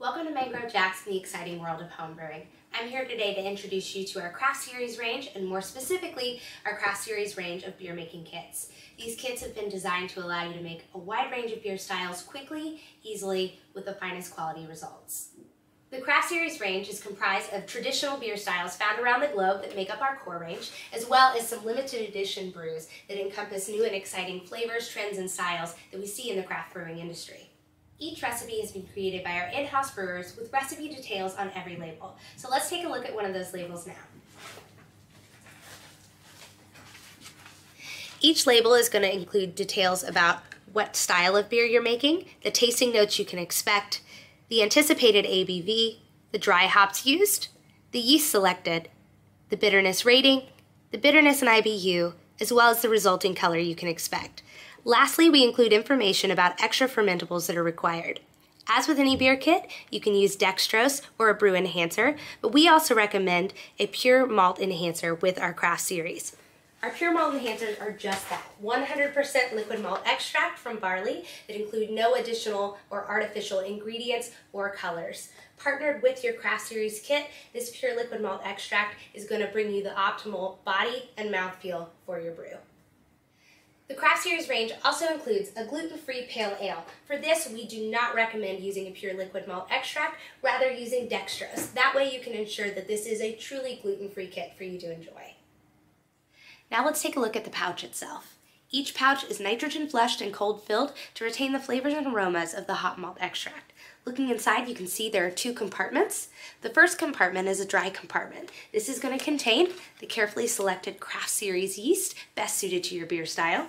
Welcome to Mangrove Jacks in the exciting world of homebrewing. I'm here today to introduce you to our Craft Series range, and more specifically, our Craft Series range of beer making kits. These kits have been designed to allow you to make a wide range of beer styles quickly, easily, with the finest quality results. The Craft Series range is comprised of traditional beer styles found around the globe that make up our core range, as well as some limited edition brews that encompass new and exciting flavors, trends, and styles that we see in the craft brewing industry. Each recipe has been created by our in-house brewers with recipe details on every label. So let's take a look at one of those labels now. Each label is going to include details about what style of beer you're making, the tasting notes you can expect, the anticipated ABV, the dry hops used, the yeast selected, the bitterness rating, the bitterness and IBU, as well as the resulting color you can expect. Lastly, we include information about extra fermentables that are required. As with any beer kit, you can use dextrose or a brew enhancer, but we also recommend a pure malt enhancer with our Craft Series. Our pure malt enhancers are just that, 100% liquid malt extract from barley that include no additional or artificial ingredients or colors. Partnered with your Craft Series kit, this pure liquid malt extract is going to bring you the optimal body and mouthfeel for your brew. The Craft Series range also includes a gluten-free pale ale. For this, we do not recommend using a pure liquid malt extract, rather using dextrose. That way you can ensure that this is a truly gluten-free kit for you to enjoy. Now let's take a look at the pouch itself. Each pouch is nitrogen flushed and cold filled to retain the flavors and aromas of the hop malt extract. Looking inside, you can see there are two compartments. The first compartment is a dry compartment. This is going to contain the carefully selected Craft Series yeast, best suited to your beer style.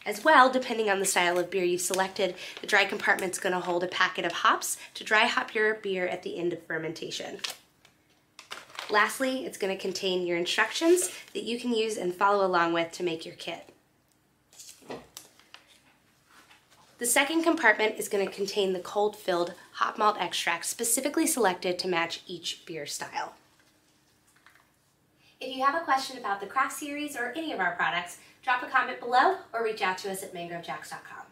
As well, depending on the style of beer you've selected, the dry compartment's going to hold a packet of hops to dry hop your beer at the end of fermentation. Lastly, it's going to contain your instructions that you can use and follow along with to make your kit. The second compartment is going to contain the cold-filled hop malt extract specifically selected to match each beer style. If you have a question about the Craft Series or any of our products, drop a comment below or reach out to us at mangrovejacks.com.